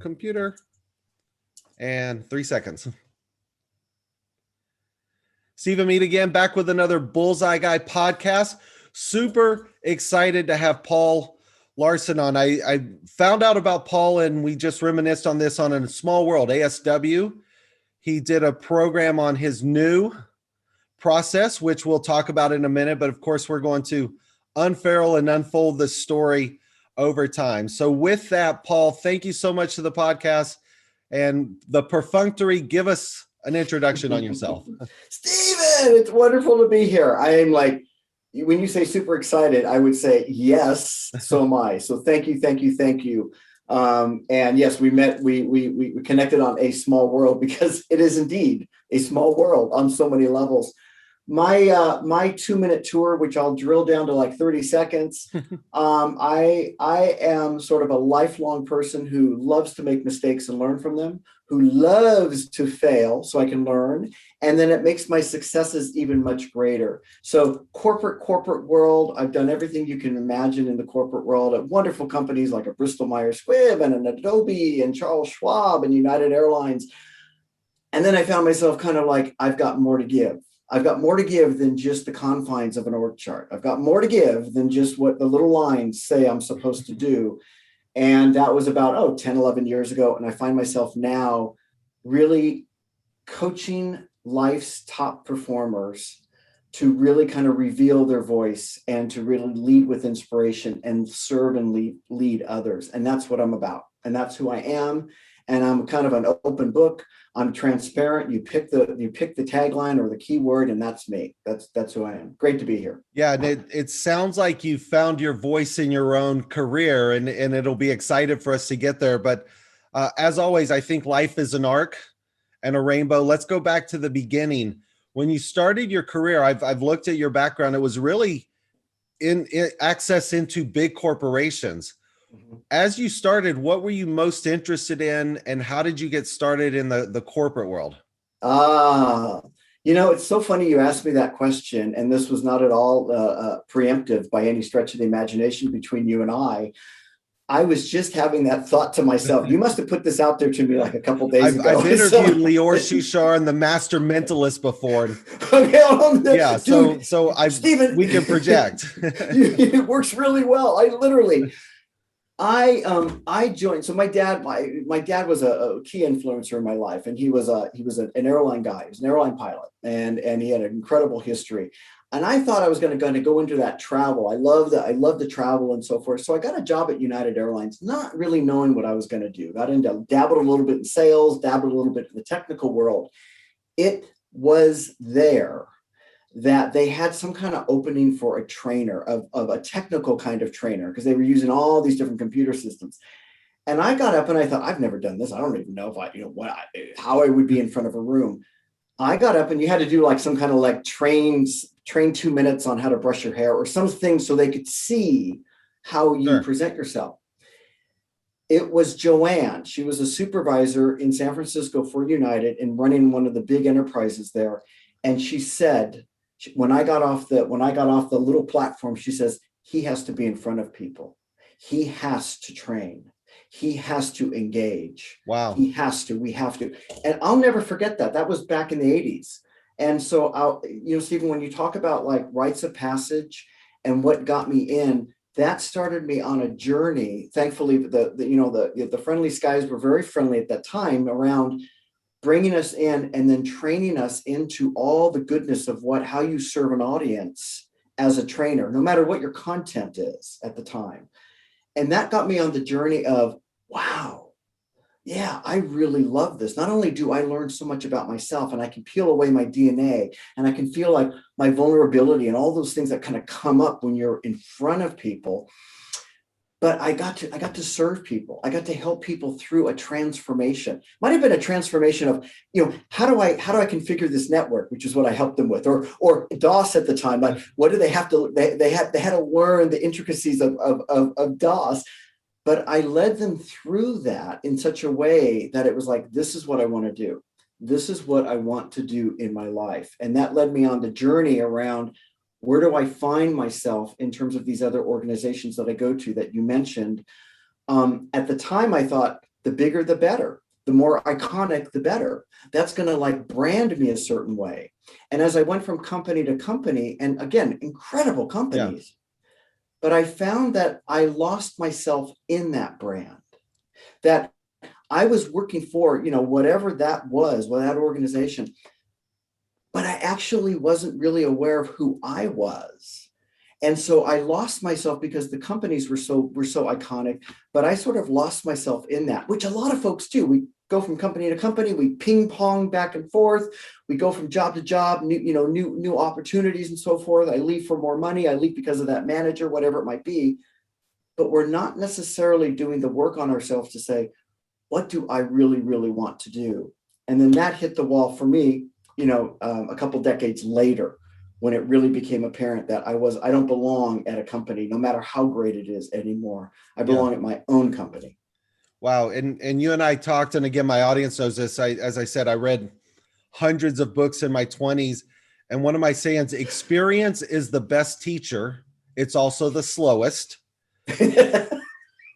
computer. And 3 seconds. Stephen Meade again, back with another Bullseye Guy podcast. Super excited to have Paul Larsen on. I found out about Paul and we just reminisced on this on a Small World, ASW. He did a program on his new process, which we'll talk about in a minute. But of course, we're going to unfurl and unfold the story over time. So with that, Paul, thank you so much to the podcast. And the perfunctory, give us an introduction on yourself. Stephen, it's wonderful to be here. I am like, when you say super excited, I would say, yes, so am I. So thank you. And yes, we met, we connected on A Small World because it is indeed a small world on so many levels. My 2-minute tour, which I'll drill down to like 30 seconds. I am sort of a lifelong person who loves to make mistakes and learn from them, who loves to fail so I can learn. And then it makes my successes even much greater. So corporate world, I've done everything you can imagine in the corporate world at wonderful companies like a Bristol Myers Squibb and an Adobe and Charles Schwab and United Airlines. And then I found myself kind of like, I've got more to give. I've got more to give than just the confines of an org chart. I've got more to give than just what the little lines say I'm supposed to do. And that was about, 10, 11 years ago. And I find myself now really coaching life's top performers to really kind of reveal their voice and to really lead with inspiration and serve and lead others. And that's what I'm about. And that's who I am. And I'm kind of an open book. I'm transparent. You pick the tagline or the keyword, and that's me. That's who I am. Great to be here. Yeah, and it sounds like you found your voice in your own career, and it'll be excited for us to get there. But as always, I think life is an arc and a rainbow. Let's go back to the beginning. When you started your career, I've looked at your background. It was really in access into big corporations. As you started, what were you most interested in, and how did you get started in the corporate world? It's so funny you asked me that question, and this was not at all preemptive by any stretch of the imagination between you and I. I was just having that thought to myself. You must have put this out there to me like a couple days ago. I've interviewed Lior Shushar and the Master Mentalist before. Okay, yeah, dude, so Stephen, we can project. It works really well. I joined. So my dad was a key influencer in my life, and he was an airline guy. He was an airline pilot, and he had an incredible history. And I thought I was going to go into that travel. I love the travel and so forth. So I got a job at United Airlines, not really knowing what I was going to do. Dabbled a little bit in sales, dabbled a little bit in the technical world. It was there that they had some kind of opening for a trainer of a technical kind of trainer, because they were using all these different computer systems. And I got up and I thought, I've never done this. I don't even know how I would be in front of a room. I got up and you had to do like some kind of like train 2 minutes on how to brush your hair or something so they could see how you present yourself. It was Joanne. She was a supervisor in San Francisco for United and running one of the big enterprises there. And she said, when I got off the little platform, she says, he has to be in front of people. He has to train. He has to engage. Wow. We have to. And I'll never forget that. That was back in the 80s. And so, Stephen, when you talk about like rites of passage and what got me in, that started me on a journey. Thankfully, the friendly skies were very friendly at that time around bringing us in and then training us into all the goodness of how you serve an audience as a trainer, no matter what your content is at the time. And that got me on the journey of, wow, yeah, I really love this. Not only do I learn so much about myself and I can peel away my DNA and I can feel like my vulnerability and all those things that kind of come up when you're in front of people, but I got to serve people. I got to help people through a transformation. Might have been a transformation of, how do I configure this network, which is what I helped them with, or DOS at the time. Like, what do they have to? They had to learn the intricacies of DOS. But I led them through that in such a way that it was like, this is what I want to do. This is what I want to do in my life. And that led me on the journey around, where do I find myself in terms of these other organizations that I go to that you mentioned? At the time, I thought, the bigger, the better. The more iconic, the better. That's going to like brand me a certain way. And as I went from company to company, and again, incredible companies, but I found that I lost myself in that brand, that I was working for, whatever that was, what that organization, but I actually wasn't really aware of who I was. And so I lost myself because the companies were so iconic, but I sort of lost myself in that, which a lot of folks do. We go from company to company, we ping pong back and forth, we go from job to job, new opportunities and so forth. I leave for more money, I leave because of that manager, whatever it might be. But we're not necessarily doing the work on ourselves to say, what do I really, really want to do? And then that hit the wall for me, a couple decades later, when it really became apparent that I don't belong at a company, no matter how great it is anymore. I belong at my own company. Wow. And you and I talked, and again, my audience knows this. As I said, I read hundreds of books in my 20s. And one of my sayings, experience is the best teacher. It's also the slowest.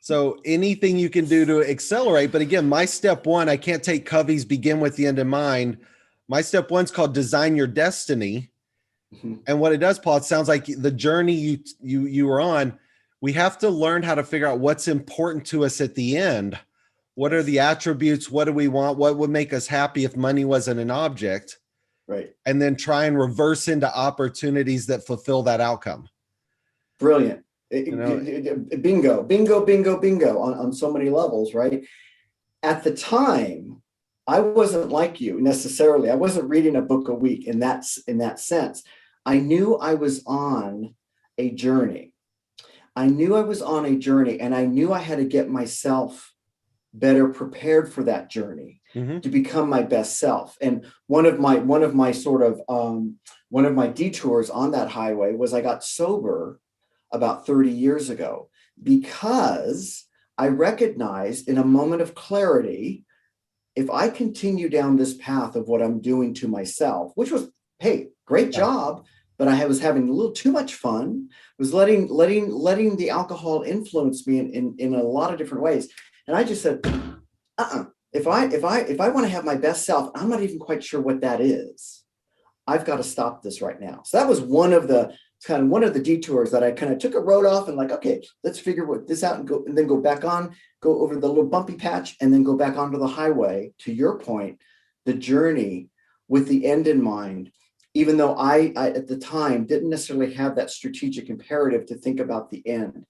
So anything you can do to accelerate. But again, my step one, I can't take Covey's begin with the end in mind. My step one's called design your destiny. Mm-hmm. And what it does, Paul, it sounds like the journey you were on, we have to learn how to figure out what's important to us at the end. What are the attributes? What do we want? What would make us happy if money wasn't an object? Right. And then try and reverse into opportunities that fulfill that outcome. Brilliant. Bingo on so many levels, right? At the time, I wasn't like you necessarily. I wasn't reading a book a week in that sense. I knew I was on a journey. And I knew I had to get myself better prepared for that journey, mm-hmm. to become my best self. And one of my detours on that highway was I got sober about 30 years ago, because I recognized in a moment of clarity, if I continue down this path of what I'm doing to myself, which was, hey, great job, but I was having a little too much fun, was letting the alcohol influence me in a lot of different ways. And I just said, if I want to have my best self, I'm not even quite sure what that is. I've got to stop this right now. So that was one of the detours that I kind of took a road off and like, okay, let's figure this out and then go back on, go over the little bumpy patch and then go back onto the highway. To your point, the journey with the end in mind, even though I at the time didn't necessarily have that strategic imperative to think about the end.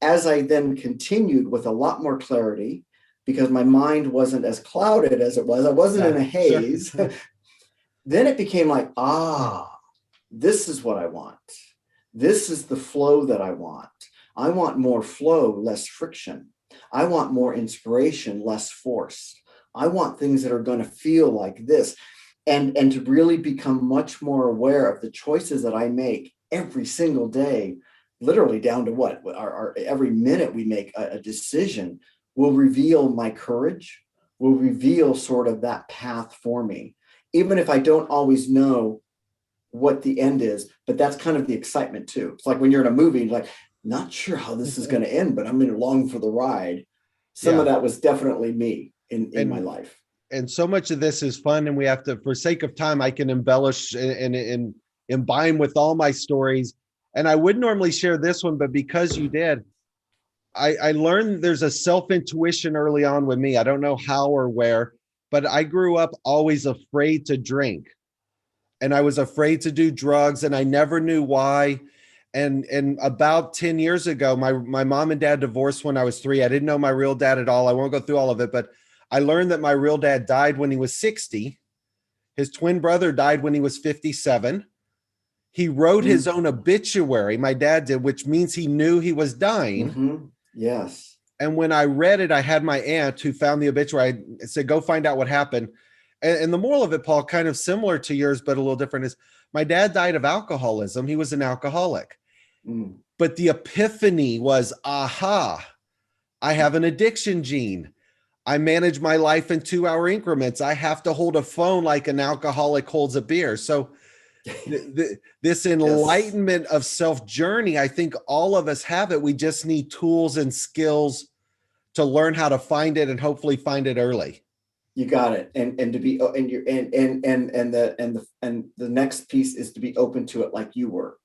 As I then continued with a lot more clarity, because my mind wasn't as clouded as it was, I wasn't in a haze, sure. Then it became like, this is what I want. This is the flow that I want. I want more flow, less friction. I want more inspiration, less force. I want things that are going to feel like this. And to really become much more aware of the choices that I make every single day, literally down to what? Every minute we make a decision will reveal my courage, will reveal sort of that path for me. Even if I don't always know what the end is, but that's kind of the excitement too. It's like when you're in a movie, you're like, not sure how this is going to end, but I'm going along for the ride. Some of that was definitely me in my life. And so much of this is fun, and we have to, for sake of time, I can embellish and imbibe with all my stories. And I would normally share this one, but because you did, I learned there's a self-intuition early on with me. I don't know how or where, but I grew up always afraid to drink. And I was afraid to do drugs, and I never knew why. And about 10 years ago, my mom and dad divorced when I was 3. I didn't know my real dad at all. I won't go through all of it, but I learned that my real dad died when he was 60. His twin brother died when he was 57. He wrote his own obituary, my dad did, which means he knew he was dying. Mm-hmm. Yes. And when I read it, I had my aunt who found the obituary. I said, go find out what happened. And the moral of it, Paul, kind of similar to yours, but a little different, is my dad died of alcoholism. He was an alcoholic. Mm. But the epiphany was, aha, I have an addiction gene. I manage my life in 2-hour increments. I have to hold a phone like an alcoholic holds a beer. So this enlightenment of self journey, I think all of us have it. We just need tools and skills to learn how to find it and hopefully find it early. You got it. And to be, and you're, and the next piece is to be open to it. Like you were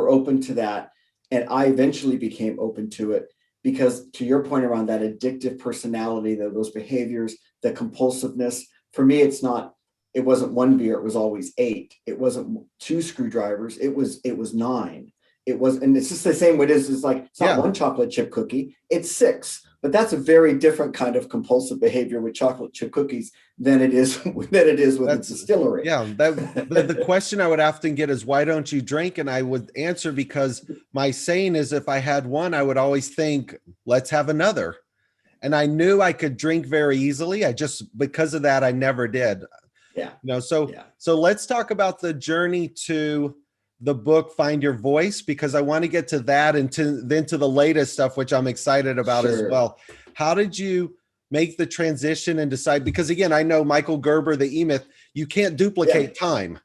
open to that. And I eventually became open to it because, to your point around that addictive personality, those behaviors, the compulsiveness, for me, it wasn't one beer. It was always 8. It wasn't 2 screwdrivers. It was 9. It was, and it's just the same way it is. It's like, it's not one chocolate chip cookie, it's 6. But that's a very different kind of compulsive behavior with chocolate chip cookies than it is with a distillery. Yeah. The question I would often get is, why don't you drink? And I would answer, because my saying is, if I had one, I would always think, let's have another. And I knew I could drink very easily. Because of that, I never did. Yeah. So let's talk about the journey to the book, Find Your Voice, because I want to get to that and then to the latest stuff, which I'm excited about as well. How did you make the transition and decide? Because again, I know Michael Gerber, the E-Myth, you can't duplicate time.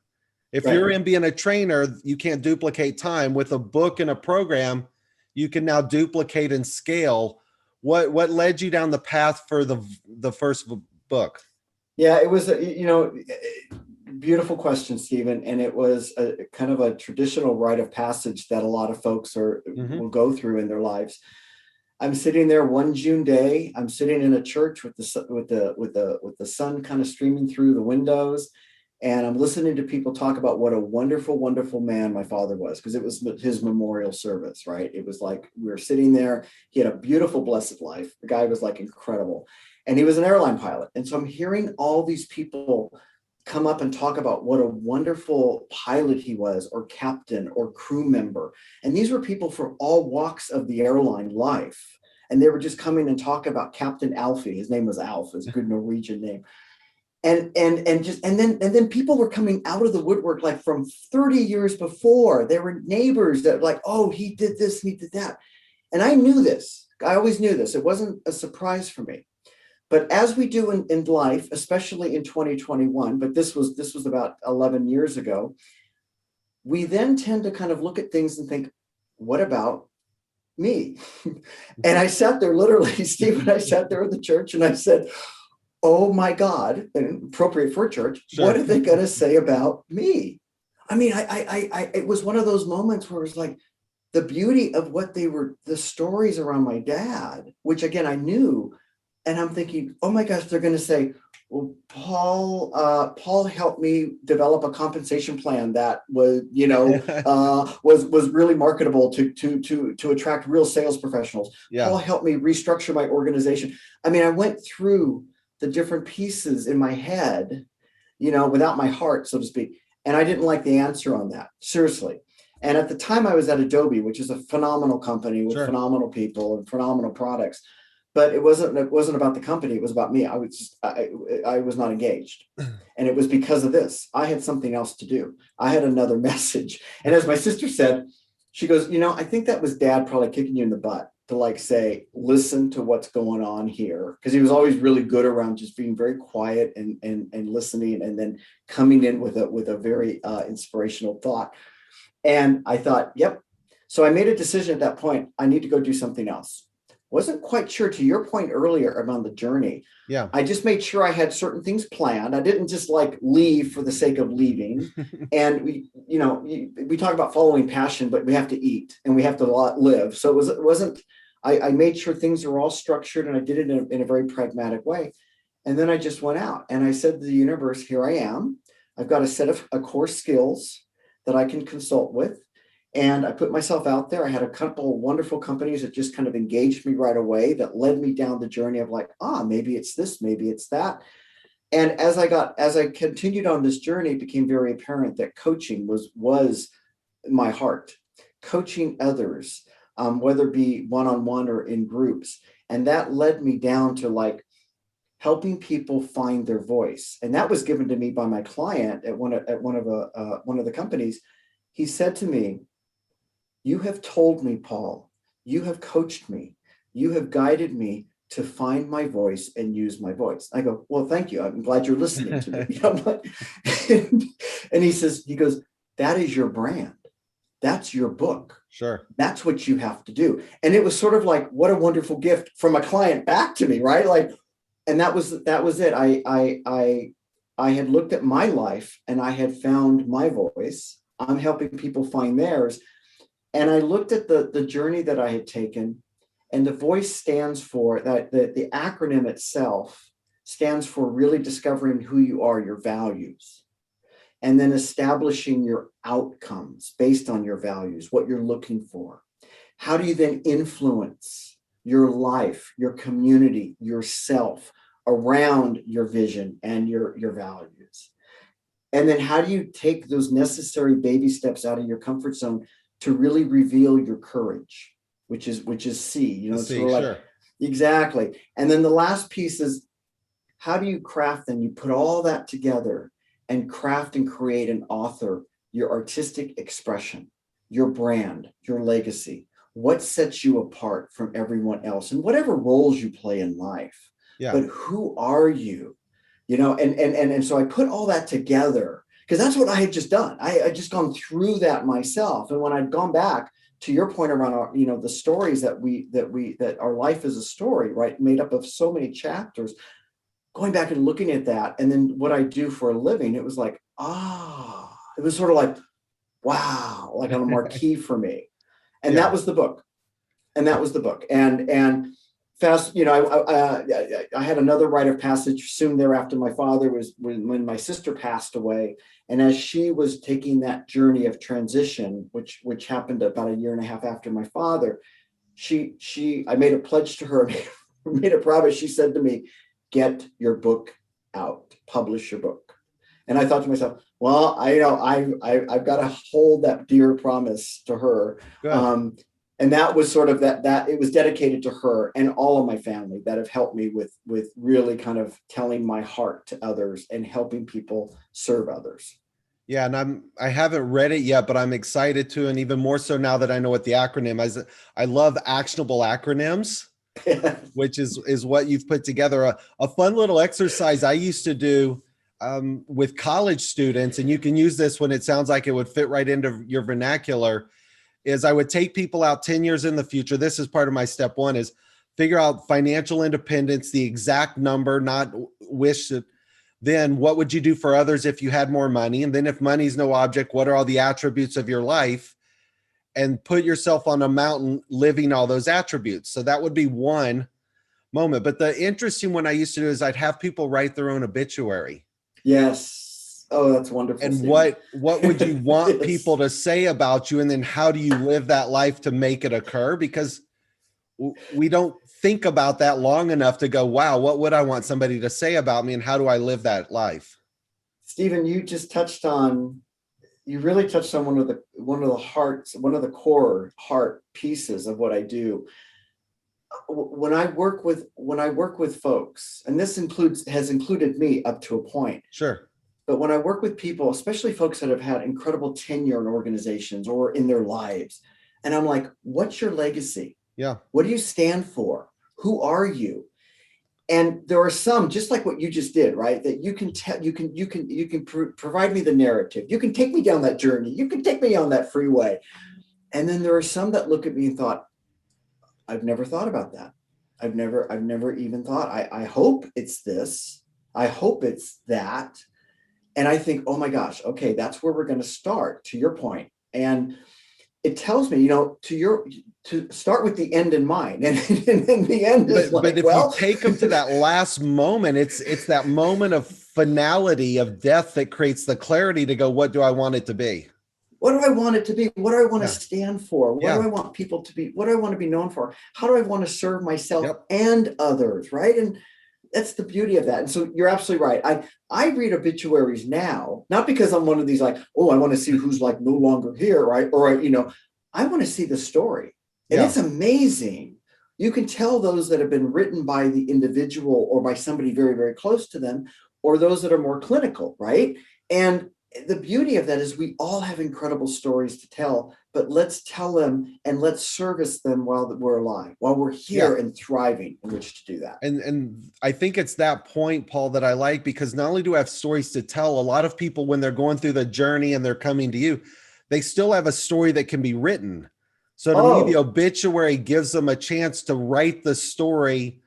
If you're in being a trainer, you can't duplicate time. With a book and a program, you can now duplicate and scale. What led you down the path for the first book? Yeah, it was, beautiful question, Stephen. And it was a kind of a traditional rite of passage that a lot of folks will go through in their lives. I'm sitting there one June day. I'm sitting in a church with the sun kind of streaming through the windows, and I'm listening to people talk about what a wonderful, wonderful man my father was, because it was his memorial service, right? It was like we were sitting there. He had a beautiful, blessed life. The guy was like incredible, and he was an airline pilot. And so I'm hearing all these people come up and talk about what a wonderful pilot he was, or captain, or crew member. And these were people from all walks of the airline life. And they were just coming and talk about Captain Alfie. His name was Alf, his good Norwegian name. And then people were coming out of the woodwork, like from 30 years before. There were neighbors that like, oh, he did this, he did that. And I knew this. I always knew this. It wasn't a surprise for me. But as we do in life, especially in 2021, but this was about 11 years ago, we then tend to kind of look at things and think, what about me? And I sat there, literally, Stephen, I sat there at the church and I said, oh my God, and appropriate for church, what are they going to say about me? I mean, it was one of those moments where it was like the beauty of what the stories around my dad, which again, I knew. And I'm thinking, oh my gosh, they're going to say, well, Paul helped me develop a compensation plan that was, was really marketable to attract real sales professionals. Yeah. Paul helped me restructure my organization. I mean, I went through the different pieces in my head, without my heart, so to speak. And I didn't like the answer on that, seriously. And at the time I was at Adobe, which is a phenomenal company with phenomenal people and phenomenal products. But it wasn't about the company. It was about me. I was not engaged. And it was because of this. I had something else to do. I had another message. And as my sister said, she goes, I think that was Dad probably kicking you in the butt to like say, listen to what's going on here. Because he was always really good around just being very quiet and listening, and then coming in with a very inspirational thought. And I thought, yep. So I made a decision at that point. I need to go do something else. Wasn't quite sure, to your point earlier about the journey. Yeah. I just made sure I had certain things planned. I didn't just like leave for the sake of leaving. And we talk about following passion, but we have to eat and we have to live. So it wasn't, I made sure things were all structured, and I did it in a very pragmatic way. And then I just went out and I said to the universe, here I am. I've got a set of core skills that I can consult with. And I put myself out there. I had a couple of wonderful companies that just kind of engaged me right away, that led me down the journey of like, maybe it's this, maybe it's that. And as I continued on this journey, it became very apparent that coaching was my heart. Coaching others, whether it be one-on-one or in groups. And that led me down to like helping people find their voice. And that was given to me by my client at one of the companies. He said to me, you have told me, Paul, you have coached me, you have guided me to find my voice and use my voice. I go, well, thank you. I'm glad you're listening to me. And he goes, that is your brand. that's your book. Sure. That's what you have to do. And it was sort of like, what a wonderful gift from a client back to me, right? Like, and that was it. I had looked at my life and I had found my voice. I'm helping people find theirs. And I looked at the journey that I had taken, and the voice stands for that, the acronym itself stands for really discovering who you are, your values, and then establishing your outcomes based on your values, what you're looking for. How do you then influence your life, your community, yourself around your vision and your values? And then how do you take those necessary baby steps out of your comfort zone to really reveal your courage, which is C, you know, it's sort of like, Sure. exactly. And then the last piece is, how do you craft and you put all that together and craft and create and author your artistic expression, your brand, your legacy, what sets you apart from everyone else, and whatever roles you play in life. Yeah. But who are you? You know, and so I put all that together because that's what I had just done. I had just gone through that myself. And when I'd gone back to your point around our, you know, the stories that our life is a story, right? Made up of so many chapters, going back and looking at that. And then what I do for a living, it was like, it was sort of like, wow, like on a marquee for me. And that was the book. And fast, you know, I had another rite of passage soon thereafter. My father was when my sister passed away, and as she was taking that journey of transition, which happened about a year and a half after my father, I made a pledge to her, made a promise. She said to me, "Get your book out, publish your book." And I thought to myself, well, I've got to hold that dear promise to her. And that was sort of that it was dedicated to her and all of my family that have helped me with really kind of telling my heart to others and helping people serve others. Yeah. And I haven't read it yet, but I'm excited to, and even more so now that I know what the acronym is. I love actionable acronyms, which is what you've put together. A fun little exercise I used to do with college students, and you can use this when it sounds like it would fit right into your vernacular, is I would take people out 10 years in the future. This is part of my step one, is figure out financial independence, the exact number, not wish it. Then what would you do for others if you had more money? And then if money's no object, what are all the attributes of your life? And put yourself on a mountain living all those attributes. So that would be one moment. But the interesting one I used to do is I'd have people write their own obituary. Yes. Oh, that's wonderful. And Steve. what would you want Yes. people to say about you? And then how do you live that life to make it occur? Because we don't think about that long enough to go, wow, what would I want somebody to say about me? And how do I live that life? Stephen, you really touched on one of the core heart pieces of what I do. When I work with folks, and this has included me up to a point. Sure. But when I work with people, especially folks that have had incredible tenure in organizations or in their lives, and I'm like, what's your legacy? Yeah. What do you stand for? Who are you? And there are some, just like what you just did, right? That you can provide me the narrative. You can take me down that journey. You can take me on that freeway. And then there are some that look at me and thought, I've never thought about that. I've never even thought, I hope it's this. I hope it's that. And I think, oh my gosh, okay, that's where we're going to start, to your point. And it tells me, you know, to start with the end in mind. And the end is but if you take them to that last moment, it's that moment of finality of death that creates the clarity to go, what do I want it to be? What do I want it to be? What do I want to stand for? What do I want people to be? What do I want to be known for? How do I want to serve myself and others, right? And that's the beauty of that. And so you're absolutely right. I read obituaries now, not because I'm one of these like, oh, I want to see who's like no longer here, right? Or, you know, I want to see the story. And it's amazing. You can tell those that have been written by the individual or by somebody very, very close to them, or those that are more clinical, right? And the beauty of that is we all have incredible stories to tell, but let's tell them and let's service them while we're alive, while we're here and thriving in which to do that. And I think it's that point, Paul, that I like, because not only do I have stories to tell, a lot of people, when they're going through the journey and they're coming to you, they still have a story that can be written. So to me, the Oh, obituary gives them a chance to write the story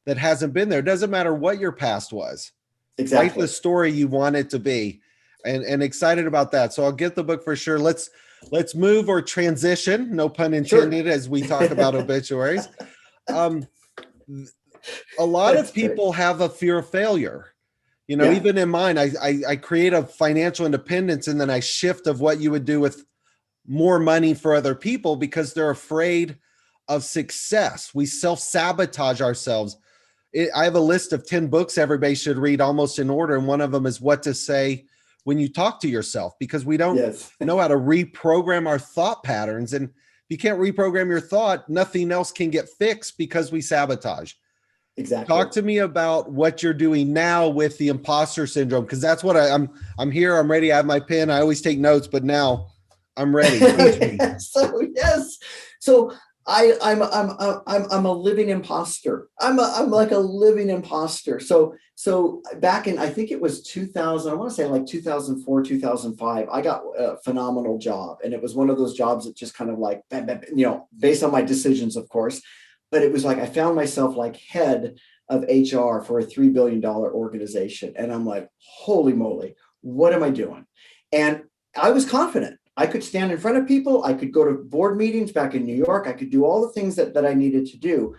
that hasn't been there. It doesn't matter what your past was. Write the exactly. story you want it to be, and excited about that. So I'll get the book for sure. Let's move or transition, no pun Sure. intended, as we talk about obituaries. Um, a lot of That's great. people have a fear of failure. Yeah. Even in mine, I create a financial independence, and then I shift of what you would do with more money for other people because they're afraid of success. We self-sabotage ourselves. I have a list of 10 books everybody should read almost in order. And one of them is What to Say When You Talk to Yourself, because we don't Yes. know how to reprogram our thought patterns. And if you can't reprogram your thought, nothing else can get fixed because we sabotage. Exactly. Talk to me about what you're doing now with the imposter syndrome, because that's what I'm here. I'm ready. I have my pen. I always take notes, but now I'm ready. Teach me. So yes. So I'm a living imposter. I'm like a living imposter. So back in, I think it was 2000, I want to say like 2004, 2005, I got a phenomenal job. And it was one of those jobs that just kind of like, based on my decisions, of course, but it was like, I found myself like head of HR for a $3 billion organization. And I'm like, holy moly, what am I doing? And I was confident. I could stand in front of people. I could go to board meetings back in New York. I could do all the things that I needed to do.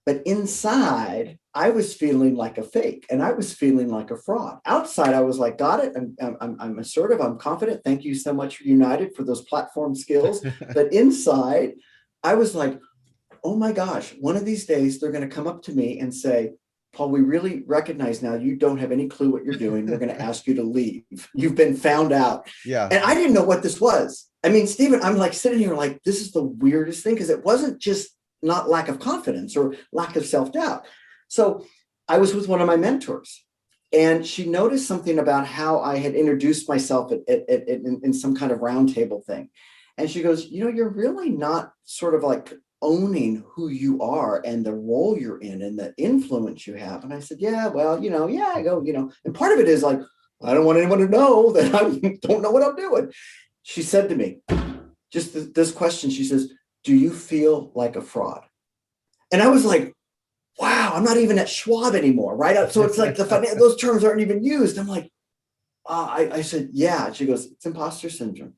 But inside, I was feeling like a fake and I was feeling like a fraud. Outside, I was like, got it. I'm assertive. I'm confident. Thank you so much, United, for those platform skills. But inside, I was like, oh my gosh, one of these days, they're going to come up to me and say, Paul, we really recognize now you don't have any clue what you're doing. We're going to ask you to leave. You've been found out. Yeah. And I didn't know what this was. I mean, Stephen, I'm like sitting here like, this is the weirdest thing because it wasn't just not lack of confidence or lack of self-doubt. So I was with one of my mentors and she noticed something about how I had introduced myself in some kind of roundtable thing. And she goes, you're really not sort of like owning who you are and the role you're in and the influence you have. And I said, yeah, well, yeah, I go, and part of it is like, I don't want anyone to know that I don't know what I'm doing. She said to me, just this question, she says, do you feel like a fraud? And I was like, wow, I'm not even at Schwab anymore, right? So it's like those terms aren't even used. I'm like, I said, yeah. She goes, it's imposter syndrome.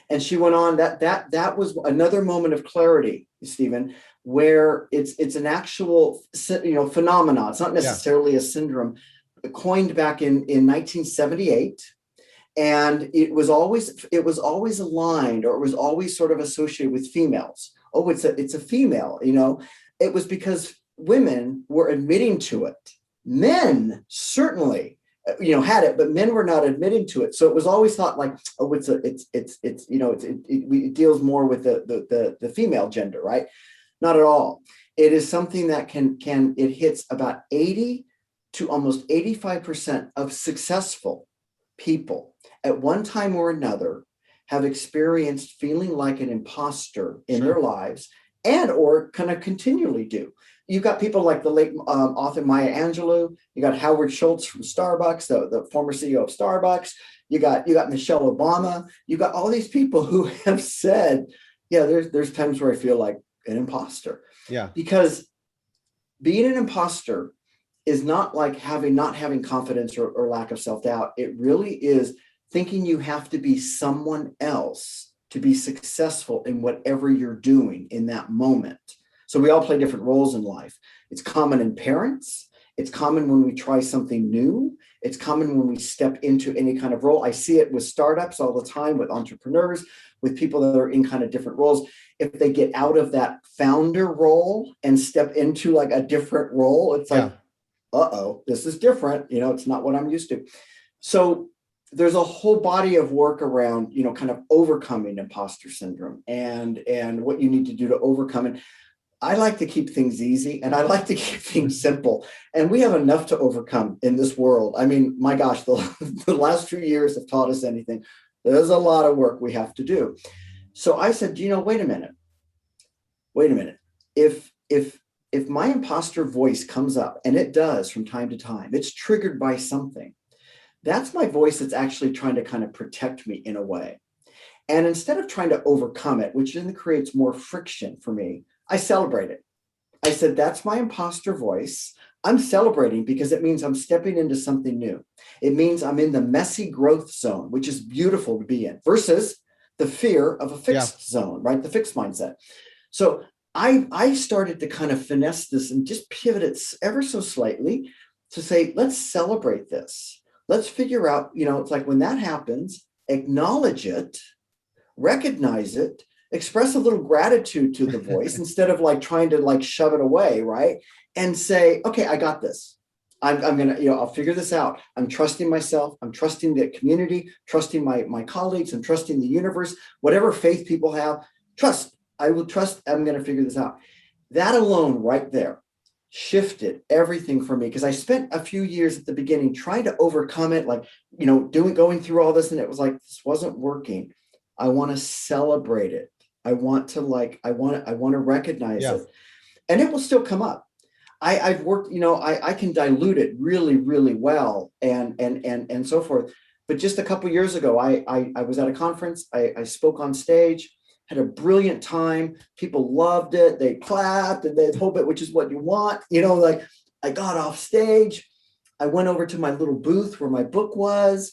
And she went on that was another moment of clarity, Stephen, where it's an actual phenomenon. It's not necessarily a syndrome, coined back in 1978, and it was always aligned, or it was always sort of associated with females. Oh, it's a female. It was because women were admitting to it. Men certainly had it, but men were not admitting to it. So it was always thought like, oh, it deals more with the female gender, right? Not at all. It is something that it hits about 80 to almost 85% of successful people at one time or another have experienced feeling like an imposter in their lives and or kind of continually do. You've got people like the late author Maya Angelou. You got Howard Schultz from Starbucks, the former CEO of Starbucks. You got Michelle Obama. You got all these people who have said, yeah, there's times where I feel like an imposter. Yeah. Because being an imposter is not like not having confidence or lack of self-doubt. It really is thinking you have to be someone else to be successful in whatever you're doing in that moment. So we all play different roles in life. It's common in parents. It's common when we try something new. It's common when we step into any kind of role. I see it with startups all the time, with entrepreneurs, with people that are in kind of different roles. If they get out of that founder role and step into like a different role, it's like, uh-oh, this is different. It's not what I'm used to. So there's a whole body of work around, kind of overcoming imposter syndrome and what you need to do to overcome it. I like to keep things easy and I like to keep things simple. And we have enough to overcome in this world. I mean, my gosh, the last few years have taught us anything. There's a lot of work we have to do. So I said, wait a minute. If my imposter voice comes up, and it does from time to time, it's triggered by something. That's my voice that's actually trying to kind of protect me in a way. And instead of trying to overcome it, which then creates more friction for me, I celebrate it. I said, that's my imposter voice. I'm celebrating because it means I'm stepping into something new. It means I'm in the messy growth zone, which is beautiful to be in, versus the fear of a fixed zone, right? The fixed mindset. So I started to kind of finesse this and just pivot it ever so slightly to say, let's celebrate this. Let's figure out, it's like when that happens, acknowledge it, recognize it, express a little gratitude to the voice instead of like trying to like shove it away, right? And say, okay, I got this. I'm gonna, I'll figure this out. I'm trusting myself. I'm trusting the community, trusting my colleagues. I'm trusting the universe. Whatever faith people have, trust. I will trust. I'm gonna figure this out. That alone, right there, shifted everything for me because I spent a few years at the beginning trying to overcome it, like going through all this, and it was like this wasn't working. I want to celebrate it. I want to recognize it, and it will still come up. I've worked, I can dilute it really, really well and so forth. But just a couple of years ago, I was at a conference. I spoke on stage, had a brilliant time. People loved it. They clapped and they hope it, which is what you want. Like I got off stage. I went over to my little booth where my book was.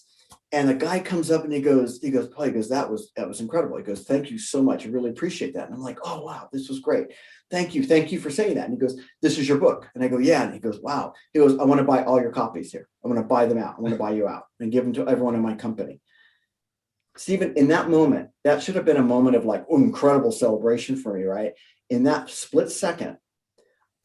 And the guy comes up and he goes, Paul, that was incredible. He goes, thank you so much. I really appreciate that. And I'm like, oh, wow, this was great. Thank you for saying that. And he goes, this is your book. And I go, yeah. And he goes, wow. He goes, I want to buy all your copies here. I want to buy them out. I want to buy you out and give them to everyone in my company. Stephen, in that moment, that should have been a moment of like, incredible celebration for me, right? In that split second,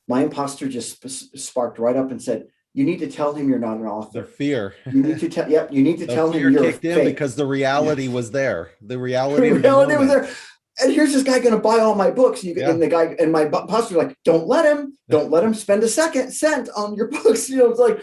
my imposter just sparked right up and said, you need to tell him you're not an author. The fear. You need to tell. Yep. You need to tell him you're kicked in because the reality was there. The reality was there. And here's this guy going to buy all my books. And the guy and my imposter like, don't let him spend a cent on your books. It's like,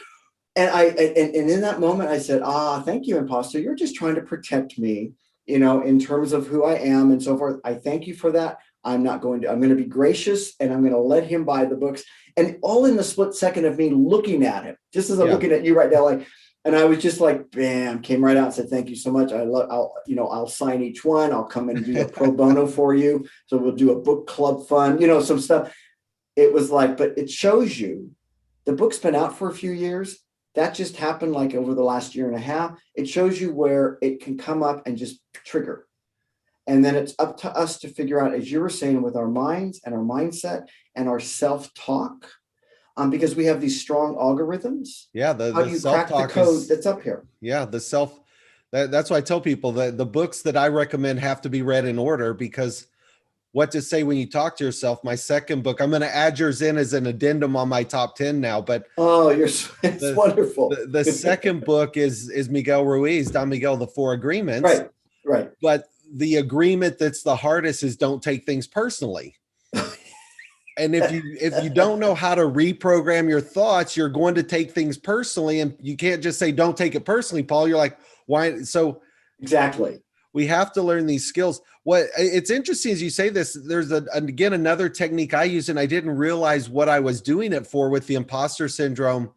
and in that moment I said, thank you, imposter. You're just trying to protect me, in terms of who I am and so forth. I thank you for that. I'm going to be gracious and I'm going to let him buy the books. And all in the split second of me looking at him, just as I'm looking at you right now, like, and I was just like, bam, came right out and said, thank you so much. I'll sign each one. I'll come and do a pro bono for you. So we'll do a book club fund, some stuff. It was like, but it shows you the book's been out for a few years. That just happened like over the last year and a half. It shows you where it can come up and just trigger. And then it's up to us to figure out, as you were saying, with our minds and our mindset and our self-talk, because we have these strong algorithms. Yeah, how do you crack the code that's up here? Yeah, that's why I tell people that the books that I recommend have to be read in order, because what to say when you talk to yourself. My second book, I'm going to add yours in as an addendum on my top 10 now. But it's wonderful. The second book is Miguel Ruiz, Don Miguel, The Four Agreements. Right. But the agreement that's the hardest is don't take things personally. And if you don't know how to reprogram your thoughts, you're going to take things personally, and you can't just say, don't take it personally, Paul. You're like, why? So exactly. We have to learn these skills. What it's interesting as you say this, there's again, another technique I use, and I didn't realize what I was doing it for with the imposter syndrome.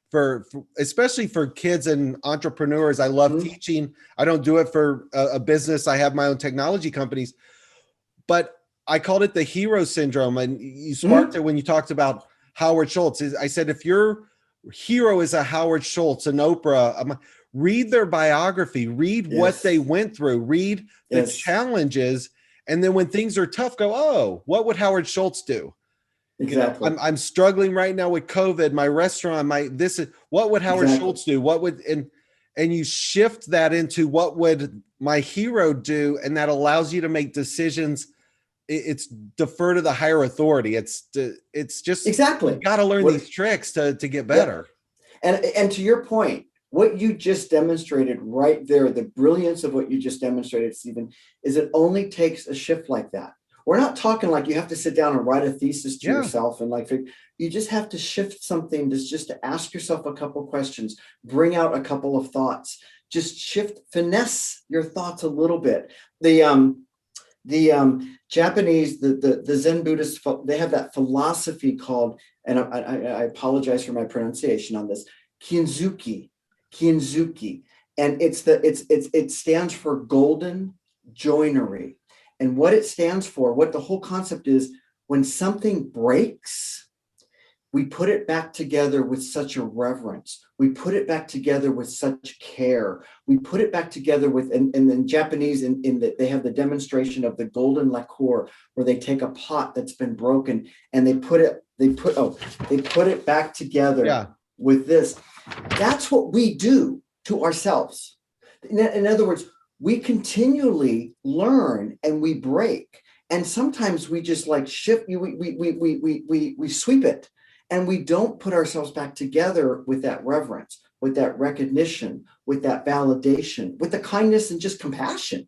For especially for kids and entrepreneurs. I love teaching. I don't do it for a business. I have my own technology companies, but I called it the hero syndrome. And you sparked it when you talked about Howard Schultz. I said, if your hero is a Howard Schultz, an Oprah, read their biography, read what they went through, read the challenges. And then when things are tough, go, oh, what would Howard Schultz do? Exactly. I'm struggling right now with COVID, my restaurant, what would Howard Schultz do? And you shift that into what would my hero do? And that allows you to make decisions. It's defer to the higher authority. It's just exactly. You got to learn these tricks to get better. And to your point, what you just demonstrated right there, the brilliance of what you just demonstrated, Stephen, is it only takes a shift like that. We're not talking like you have to sit down and write a thesis to yourself and you just have to shift something just to ask yourself a couple questions, bring out a couple of thoughts, just finesse your thoughts a little bit. The Japanese, the Zen Buddhists, they have that philosophy called, and I apologize for my pronunciation on this, Kinzuki, and it stands for golden joinery. And what it stands for, what the whole concept is, when something breaks, we put it back together with such a reverence. We put it back together with such care. We put it back together with, and in Japanese, they have the demonstration of the golden lacquer, where they take a pot that's been broken and they put it back together with this. That's what we do to ourselves. In other words, we continually learn and we break. And sometimes we just like shift, we sweep it. And we don't put ourselves back together with that reverence, with that recognition, with that validation, with the kindness and just compassion.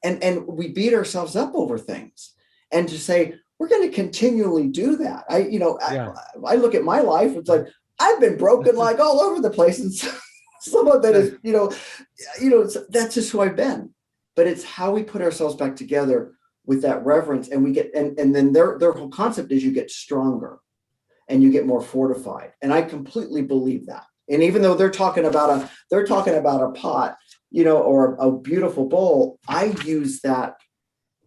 And we beat ourselves up over things. And to say, we're going to continually do that. I look at my life, it's like, I've been broken like all over the place. And some of it is, that's just who I've been. But it's how we put ourselves back together with that reverence. And we get, and then their whole concept is you get stronger. And you get more fortified. And I completely believe that. And even though they're talking about a pot, or a beautiful bowl, I use that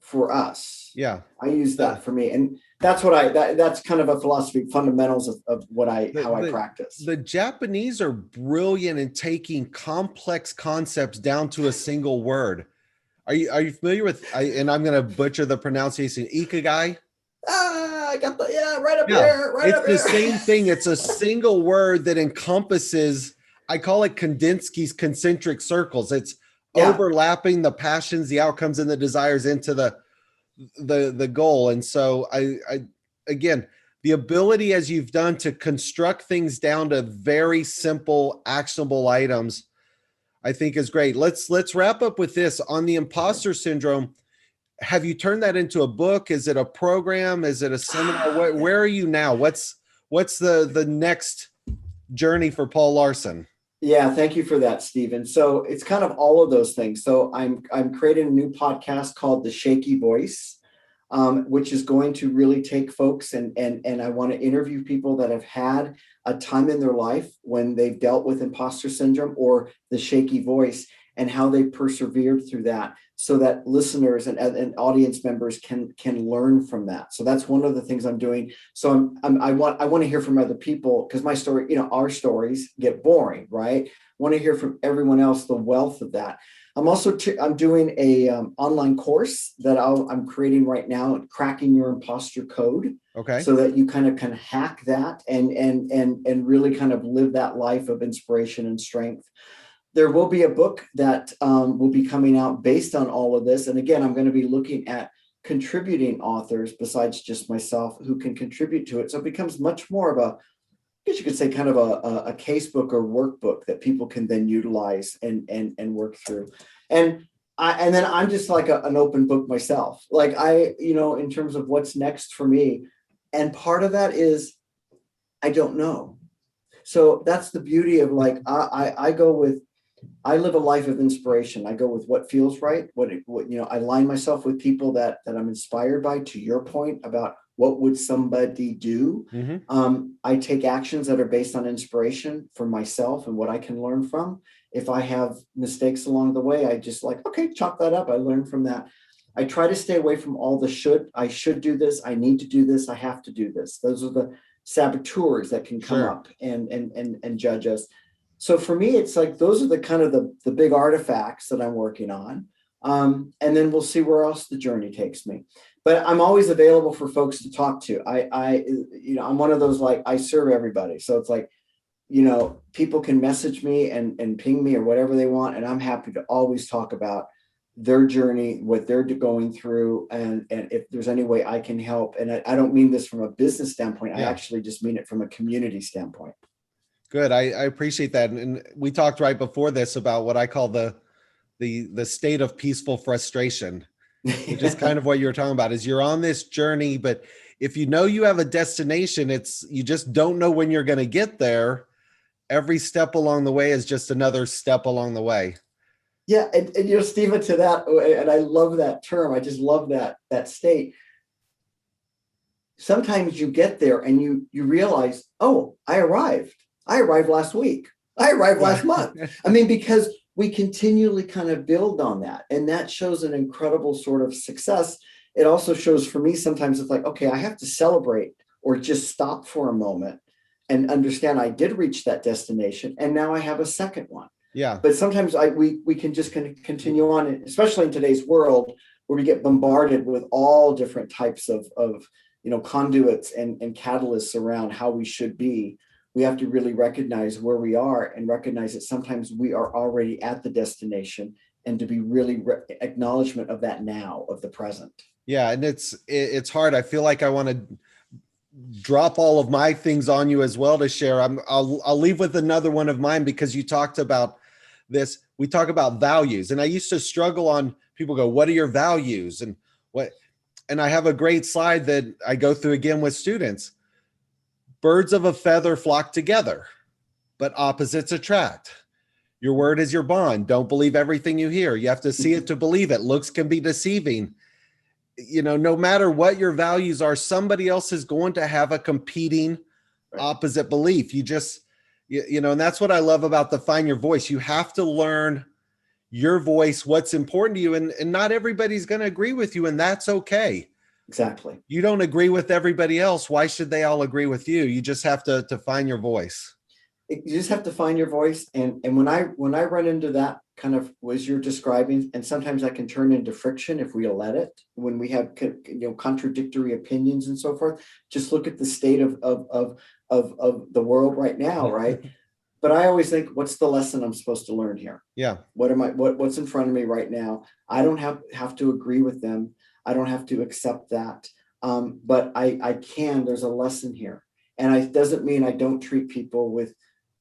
for us. Yeah. I use that for me. And that's that's kind of a philosophy, fundamentals of how I practice. The Japanese are brilliant in taking complex concepts down to a single word. Are you familiar with, and I'm going to butcher the pronunciation, ikigai? I got right up there. It's the same thing. It's a single word that encompasses, I call it Kandinsky's concentric circles. It's overlapping the passions, the outcomes, and the desires into the goal. And so I again, the ability, as you've done, to construct things down to very simple, actionable items, I think is great. Let's wrap up with this on the imposter syndrome. Have you turned that into a book? Is it a program? Is it a seminar? Where are you now? What's the next journey for Paul Larsen? Yeah, thank you for that, Stephen. So it's kind of all of those things. So I'm creating a new podcast called The Shaky Voice, which is going to really take folks and I want to interview people that have had a time in their life when they've dealt with imposter syndrome or the shaky voice, and how they persevered through that, so that listeners and audience members can learn from that. So that's one of the things I'm doing. So I want to hear from other people, because my story, our stories get boring, right? I want to hear from everyone else, the wealth of that. I'm also I'm doing a online course that I'm creating right now, cracking your imposter code. Okay. So that you kind of can hack that and really kind of live that life of inspiration and strength. There will be a book that will be coming out based on all of this. And again, I'm going to be looking at contributing authors besides just myself who can contribute to it. So it becomes much more of I guess you could say kind of a casebook or workbook that people can then utilize and work through. And then I'm just like an open book myself. Like in terms of what's next for me. And part of that is, I don't know. So that's the beauty of I live a life of inspiration. I go with what feels right. I align myself with people that I'm inspired by, to your point about what would somebody do. Mm-hmm. I take actions that are based on inspiration for myself and what I can learn from. If I have mistakes along the way, I just okay, chalk that up. I learn from that. I try to stay away from all the should. I should do this. I need to do this. I have to do this. Those are the saboteurs that can come up and judge us. So for me, it's like those are the kind of the big artifacts that I'm working on. And then we'll see where else the journey takes me. But I'm always available for folks to talk to. I'm one of those, I serve everybody. So it's people can message me and ping me or whatever they want. And I'm happy to always talk about their journey, what they're going through, and if there's any way I can help. And I don't mean this from a business standpoint. I actually just mean it from a community standpoint. Good. I appreciate that. And we talked right before this about what I call the state of peaceful frustration, which is kind of what you're talking about, is you're on this journey, but if you know you have a destination, you just don't know when you're going to get there. Every step along the way is just another step along the way. Yeah. And Stephen, to that, and I love that term. I just love that state. Sometimes you get there and you realize, oh, I arrived last week. I arrived last month. I mean, because we continually kind of build on that. And that shows an incredible sort of success. It also shows for me, sometimes it's like, okay, I have to celebrate or just stop for a moment and understand I did reach that destination. And now I have a second one. Yeah. But sometimes we can just kind of continue on, especially in today's world where we get bombarded with all different types of conduits and catalysts around how we should be. We have to really recognize where we are and recognize that sometimes we are already at the destination, and to be really acknowledgement of that now, of the present. Yeah. And it's hard. I feel like I want to drop all of my things on you as well to share. I'll leave with another one of mine, because you talked about this. We talk about values, and I used to struggle on, people go, what are your values? And I have a great slide that I go through again with students. Birds of a feather flock together, but opposites attract. Your word is your bond. Don't believe everything you hear. You have to see it to believe it. Looks can be deceiving. No matter what your values are, somebody else is going to have a competing opposite belief. You just, and that's what I love about the Find Your Voice. You have to learn your voice, what's important to you. And not everybody's going to agree with you, and that's okay. Exactly. You don't agree with everybody else. Why should they all agree with you? You just have to find your voice. You just have to find your voice. And when I run into that kind of was you're describing, and sometimes that can turn into friction if we let it, when we have contradictory opinions and so forth. Just look at the state of the world right now, right? But I always think, what's the lesson I'm supposed to learn here? Yeah. What's in front of me right now? I don't have to agree with them. I don't have to accept that. But I can, there's a lesson here. And it doesn't mean I don't treat people with,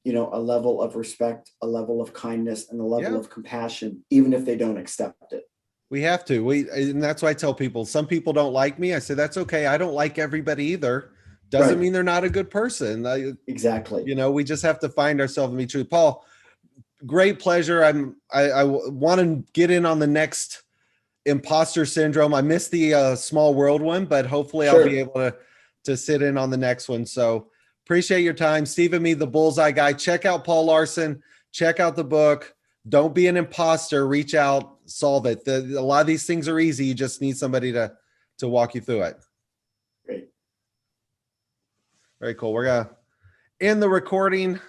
a level of respect, a level of kindness, and a level of compassion, even if they don't accept it. We have to. And that's why I tell people, some people don't like me. I say, that's okay. I don't like everybody either. Doesn't mean they're not a good person. Exactly. We just have to find ourselves and be true. Paul, great pleasure. I want to get in on the next imposter syndrome. I missed the small world one, but hopefully I'll be able to sit in on the next one. So appreciate your time. Steve and Meade, the Bullseye Guy. Check out Paul Larsen. Check out the book. Don't be an imposter. Reach out, solve it. A lot of these things are easy. You just need somebody to walk you through it. Great. Very cool. We're going to end the recording.